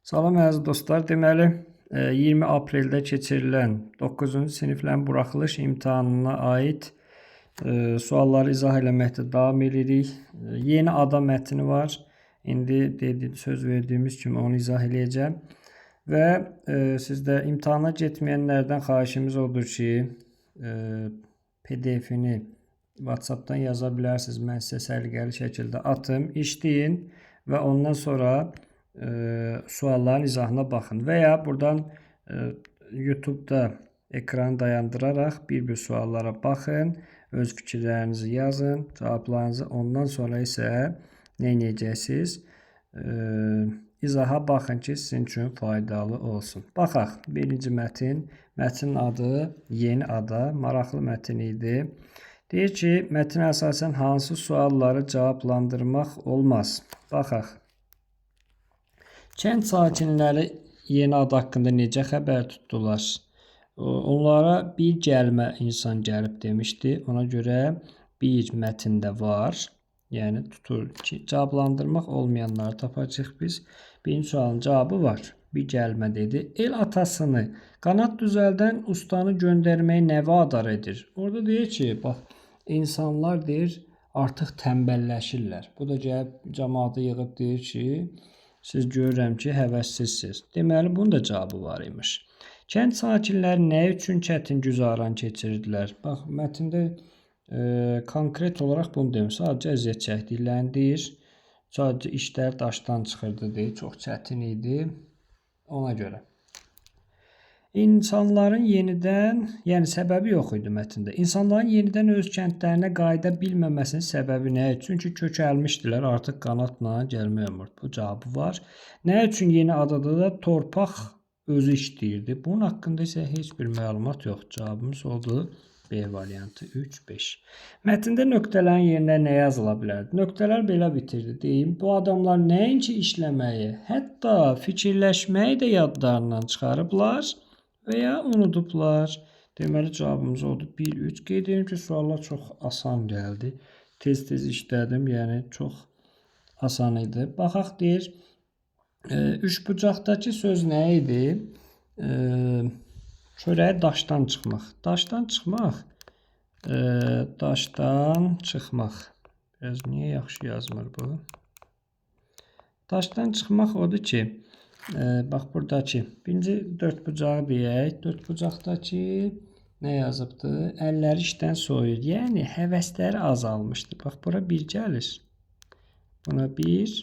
Salam əziz dostlar. Deməli, 20 apreldə keçirilən 9-cu siniflərin buraxılış imtahanına aid sualları izah eləməkdə davam edirik. Yeni ada mətni var. İndi söz verdiyimiz kimi onu izah eləyəcəm. Və sizdə imtahana getməyənlərdən xahişimiz odur ki, PDF-ini WhatsApp-dan yaza bilərsiniz. Mən sizə səliqəli şəkildə atım, işləyin və ondan sonra sualların izahına baxın. Və ya buradan YouTube-da ekranı dayandıraraq bir-bir suallara baxın, öz fikirlərinizi yazın, cavablarınızı. Ondan sonra isə nə edəcəksiniz? İzaha baxın ki, sizin üçün faydalı olsun. Baxaq, birinci mətin. Mətnin adı Yeni Ada. Maraqlı mətin idi. Deyir ki, mətinə əsasən hansı sualları cavablandırmaq olmaz? Baxaq. Kənd sakinləri Yeni Ada haqqında necə xəbər tutdular? Onlara bir gəlmə insan gəlib demişdi. Ona görə bir mətndə var. Yəni tutur ki, cavablandırmaq olmayanları tapacağıq biz. Birinci sualın cavabı var. Bir gəlmə dedi. El atasını qanat düzəldən ustanı göndərməyi nə vadar edir? Orada deyir ki, bax, insanlar deyir artıq tənbəlləşirlər. Bu da gəlib cəmaatı yığıb deyir ki, siz görürəm ki, həvəssizsiniz. Deməli, bunun da cavabı var imiş. Kənd sakinləri nə üçün çətin güzaran keçirdilər? Bax, mətndə konkret olaraq bunu demir. Sadəcə əziyyət çəkdiklərini deyir. Sadəcə işlər daşdan çıxırdı deyir. Çox çətin idi. Ona görə. İnsanların yenidən, yəni səbəbi yox idi mətndə. İnsanların yenidən öz kəndlərinə qayıda bilməməsinin səbəbi nə? Çünki kökəlmişdilər, artıq qanatla gəlmək olmur. Bu cavabı var. Nə üçün Yeni Adada da torpaq özü işləyirdi? Bunun haqqında isə heç bir məlumat yox. Cavabımız oldu B variantı 3-5. Mətndə nöqtələrin yerinə nə yazıla bilərdi? Nöqtələr belə bitirdi. Deyim, bu adamlar nəinki işləməyi, hətta fikirləşməyi də yadlarından çıxarıblar və ya unudublar. Deməli, cavabımız oldu 1-3. Qeyd edim ki, suallar çox asan gəldi. Tez-tez işlədim, yəni çox asan idi. Baxaq deyir, üçbucaqdakı söz nə idi? Çörəyi daşdan çıxmaq. Daşdan çıxmaq. Daşdan çıxmaq. Biraz niyə yaxşı yazmır bu? Daşdan çıxmaq odur ki, bax buradakı birinci dördbucağı deyək. Dördbucaqdakı nə yazıbdı? Əlləri işdən soyur. Yəni həvəsləri azalmışdı. Bax bura bir gəlir. Buna bir.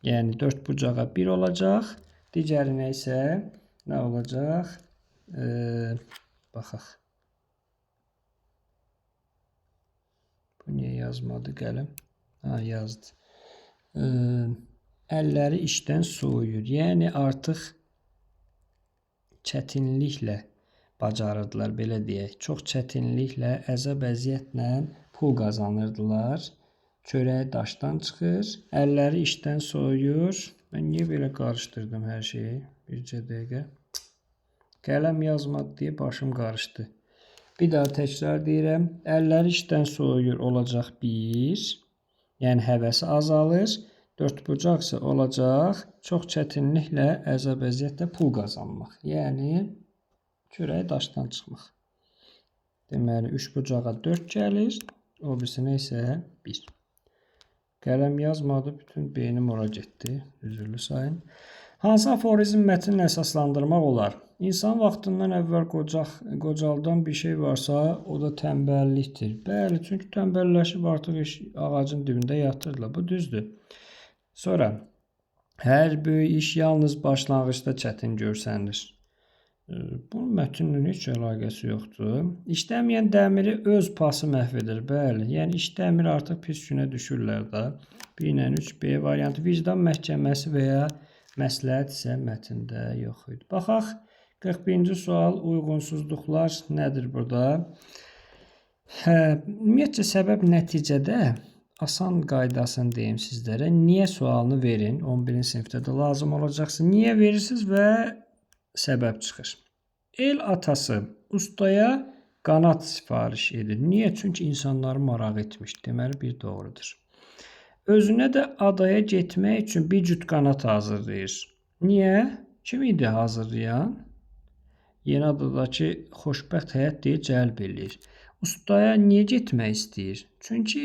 Yəni dördbucağa bir olacaq. Digərinə isə nə olacaq? Baxaq. Bu niyə yazmadı qələm? Ha, yazdı. Əlləri işdən soyuyur. Yəni artıq çətinliklə bacarırdılar, belə deyək. Çox çətinliklə, əzab-əziyyətlə pul qazanırdılar. Çörəyi daşdan çıxır. Əlləri işdən soyuyur. Mən niyə belə qarışdırdım hər şeyi? Bircə dəqiqə. Qələm yazmadı deyə başım qarışdı. Bir daha təkrar deyirəm. Əlləri işdən soyuyur olacaq 1. Yəni həvəsi azalır. Dördbucaq isə olacaq çox çətinliklə, əzab-əziyyətlə pul qazanmaq. Yəni çörəyi daşdan çıxmaq. Deməli, üçbucağa 4 gəlir. O birisinə isə 1. Qələm yazmadı. Bütün beynim ora getdi. Üzrlü sayın. Hansı aforizm mətnini əsaslandırmaq olar? İnsan vaxtından əvvəl qocaldan bir şey varsa, o da tənbəllikdir. Bəli, çünki tənbəlləşib artıq ağacın dibində yatırlar. Bu düzdür. Sonra, hər böyük iş yalnız başlanğıcda çətin görsənir. Bunun mətnlə heç əlaqəsi yoxdur. İşləməyən dəmiri öz pası məhv edir. Bəli, yəni işləmir artıq pis günə düşürlər da. 1-3 B variantı. Vicdan məhkəməsi və ya məsləhət isə mətndə yox idi. Baxaq, 41-ci sual, uyğunsuzluqlar nədir burada? Ümumiyyətcə, səbəb nəticədə asan qaydasını deyim sizlərə. Niyə sualını verin, 11-ci sinifdə də lazım olacaqsa. Niyə verirsiniz və səbəb çıxır. El atası ustaya qanat sifariş edir. Niyə? Çünki insanları maraq etmiş. Deməli, bir doğrudur. Özünə də adaya getmək üçün bir cüt qanat hazırlayır. Niyə? Kim idi hazırlayan? Yeni adadakı xoşbəxt həyat deyə cəlb eləyir. Ustaya niyə getmək istəyir? Çünki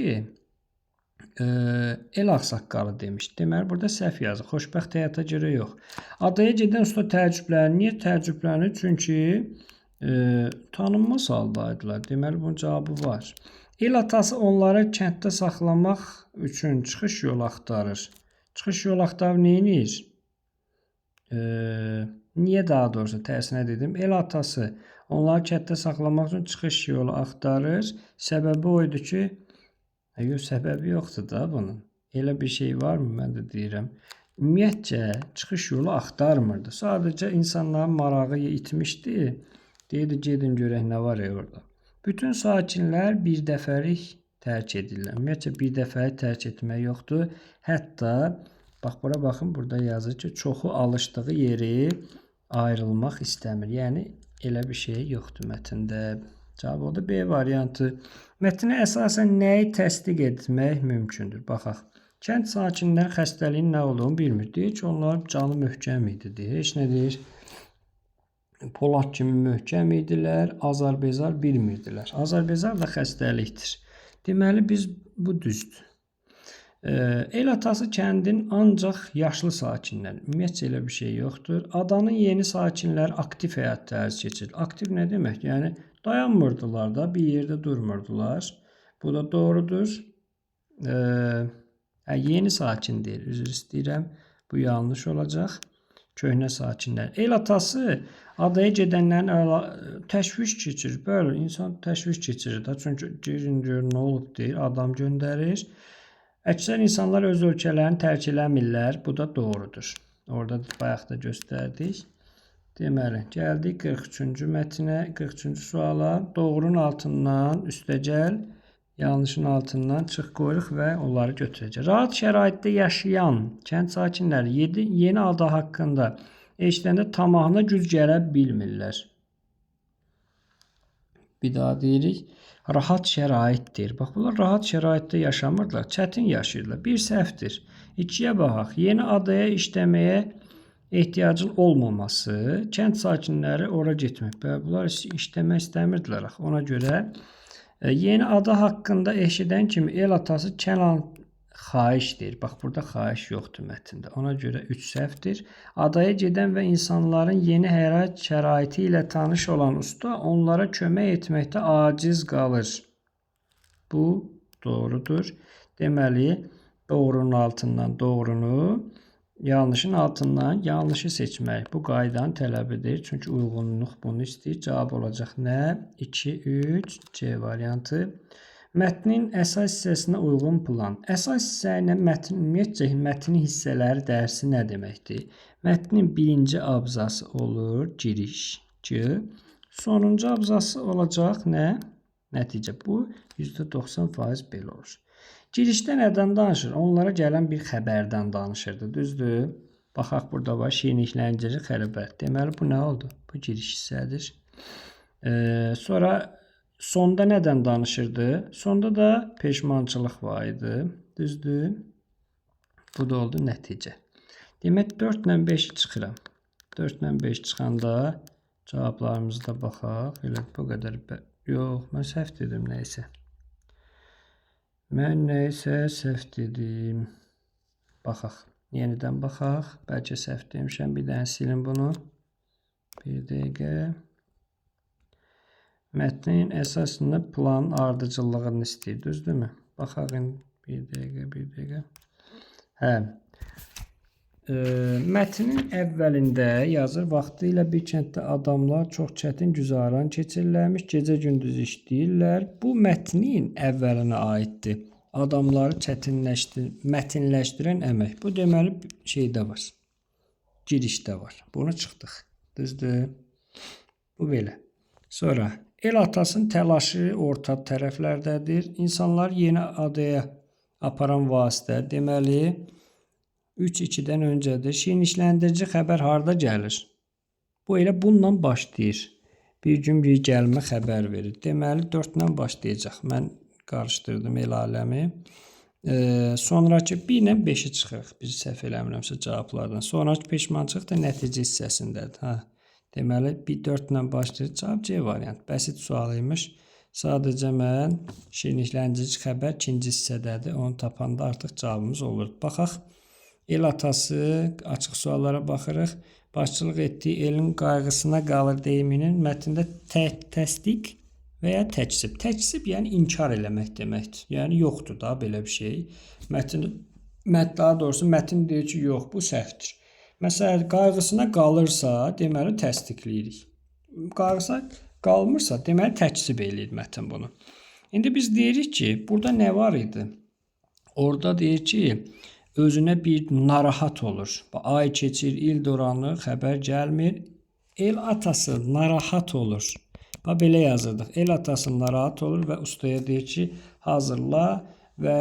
el ağsaqqalı demiş. Deməli burada səhv yazır. Xoşbəxt həyata görə yox. Adaya gedən usta təəccüblənir. Niyə təəccüblənir? Çünki tanınmaz haldaydılar. Deməli bunun cavabı var. El atası onları kənddə saxlamaq üçün çıxış yolu axtarır. Çıxış yolu axtarıb neynir? Niyə daha doğrusu tərsinə dedim? El atası onları kənddə saxlamaq üçün çıxış yolu axtarır. Səbəbi o idi ki, yox, səbəbi yoxdur da bunun. Elə bir şey varmı? Mən də deyirəm. Ümumiyyətcə çıxış yolu axtarmırdı. Sadəcə insanların marağı itmişdi. Deyirdi, gedin görək nə var orada. Bütün sakinlər bir dəfəlik tərk edirlər. Ümumiyyətcə bir dəfəlik tərk etmək yoxdur. Hətta bax bura baxın, burada yazır ki, çoxu alışdığı yeri ayrılmaq istəmir. Yəni elə bir şey yoxdur mətndə. Cavab odur B variantı. Mətnə əsasən nəyi təsdiq etmək mümkündür? Baxaq. Kənd sakinləri xəstəliyin nə olduğunu bilmir. Deyir ki, onların canı möhkəm idi. Deyir. Heç nə deyir. Polad kimi möhkəm idilər. Azar-bezar bilmirdilər. Azar-bezar da xəstəlikdir. Deməli biz bu düzdür. El atası kəndin ancaq yaşlı sakinləri. Ümumiyyətcə elə bir şey yoxdur. Adanın yeni sakinləri aktiv həyat tərzi keçirir. Aktiv nə demək? Yəni dayanmırdılar da, bir yerdə durmurdular. Bu da doğrudur. Yeni sakin deyil. Üzr istəyirəm. Bu yanlış olacaq. Köhnə sakinlər. El atası adaya gedənlərin təşviş keçirir. Böyle insan təşviş keçirir da. Çünki gör nə olub deyir. Adam göndərir. Əksər insanlar öz ölkələrini tərk eləmirlər. Bu da doğrudur. Orada bayaq da göstərdik. Deməli, gəldik 43-cü mətnə, 43-cü suala. Doğrunun altından üstəgəl, yanlışın altından çıx qoyuruq və onları götürəcək. Rahat şəraitdə yaşayan kənd sakinləri yeni ada haqqında eşidəndə tamahına güc gələ bilmirlər. Bir daha deyirik. Rahat şəraitdir. Bax, bunlar rahat şəraitdə yaşamırlar. Çətin yaşayırlar. Bir səhvdir. İkiyə baxaq. Yeni adaya işləməyə ehtiyacın olmaması. Kənd sakinləri ora getmək. Bunlar işləmək istəmirdilər. Ona görə yeni ada haqqında eşidən kimi el atası Kənan xahiş deyir. Bax, burada xahiş yoxdur mətndə. Ona görə 3 səhvdir. Adaya gedən və insanların yeni həyat şəraiti ilə tanış olan usta onlara kömək etməkdə aciz qalır. Bu doğrudur. Deməli, doğrunun altından doğrunu, yanlışın altından yanlışı seçmək. Bu qaydanın tələbidir. Çünki uyğunluq bunu istəyir. Cavab olacaq nə? 2, 3, C variantı. Mətnin əsas hissəsinə uyğun plan. Əsas hissə ilə ümumiyyətcə mətnin hissələri dərsi nə deməkdir? Mətnin birinci abzası olur giriş. Sonuncu abzası olacaq nə? Nəticə. Bu %90% belə olur. Girişdə nədən danışır? Onlara gələn bir xəbərdən danışırdı. Düzdür? Baxaq, burada var. Şirinlikləndirici xəbər. Deməli, bu nə oldu? Bu giriş hissədir. Sonra sonda nədən danışırdı? Sonda da peşmançılıq var idi. Düzdür? Bu da oldu nəticə. Demək 4 ilə 5-i çıxıram. 4 ilə 5 çıxanda cavablarımızda baxaq. Elə bu qədər. Yox, mən səhv dedim nəysə. Mən nəysə səhv dedim. Baxaq. Yenidən baxaq. Bəlkə səhv demişəm. Bir dənə silin bunu. Bir dəqiqə. Mətnin əsasında planın ardıcıllığını istəyir. Düzdürmü? Baxaq. Bir dəqiqə. Mətnin əvvəlində yazır, vaxtı ilə bir kənddə adamlar çox çətin güzaran keçirirlərmiş, gecə-gündüz işləyirlər. Bu mətnin əvvəlinə aiddir. Adamları mətinləşdirən əmək. Bu deməli şeydə var. Girişdə var. Bunu çıxdıq. Düzdür? Bu belə. Sonra el atasının təlaşı orta tərəflərdədir. İnsanlar yeni adaya aparan vasitə. Deməli 3-2-dən öncədir. Şirinlikləndirici xəbər harda gəlir? Bu elə bununla başlayır. Bir gün bir gəlmə xəbər verir. Deməli 4-dən başlayacaq. Mən qarışdırdım el aləmi. Sonrakı 1 ilə 5-i çıxırıq. Bir səhv eləmirəmsə cavablardan. Sonrakı peşmançılıq da nəticə hissəsindədir. Hə. Deməli, 4 ilə başlayır. Cavab C variantı. Bəsit sual imiş. Sadəcə mən şirinlikləndirici xəbər 2-ci hissədədir. Onu tapanda artıq cavabımız olur. Baxaq. El atası, açıq suallara baxırıq. Başçılıq etdiyi elin qayğısına qalır deyiminin mətndə təsdiq və ya təkzib. Təkzib yəni inkar eləmək deməkdir. Yəni yoxdur da belə bir şey. Daha doğrusu mətn deyir ki, yox, bu səhvdir. Məsələn, qayğısına qalırsa, deməli təsdiqləyirik. Qayğısına qalmırsa, deməli təkzib eləyir mətn bunu. İndi biz deyirik ki, burada nə var idi? Orada deyir ki, özünə bir narahat olur. Ay keçir, il dolanır, xəbər gəlmir. El atası narahat olur. Belə yazırdıq. El atası narahat olur və ustaya deyir ki, hazırla və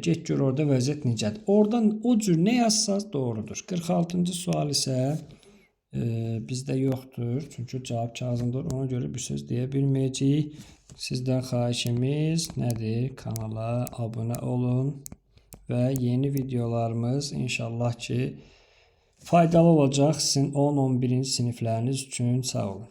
get gör orada vəziyyət necədir. Oradan o cür nə yazsaz doğrudur. 46-cı sual isə bizdə yoxdur. Çünki cavab kağızındadır. Ona görə bir söz deyə bilməyəcəyik. Sizdən xahişimiz nədir? Kanala abunə olun. Və yeni videolarımız inşallah ki faydalı olacaq sizin 10-11-ci sinifləriniz üçün. Sağ olun.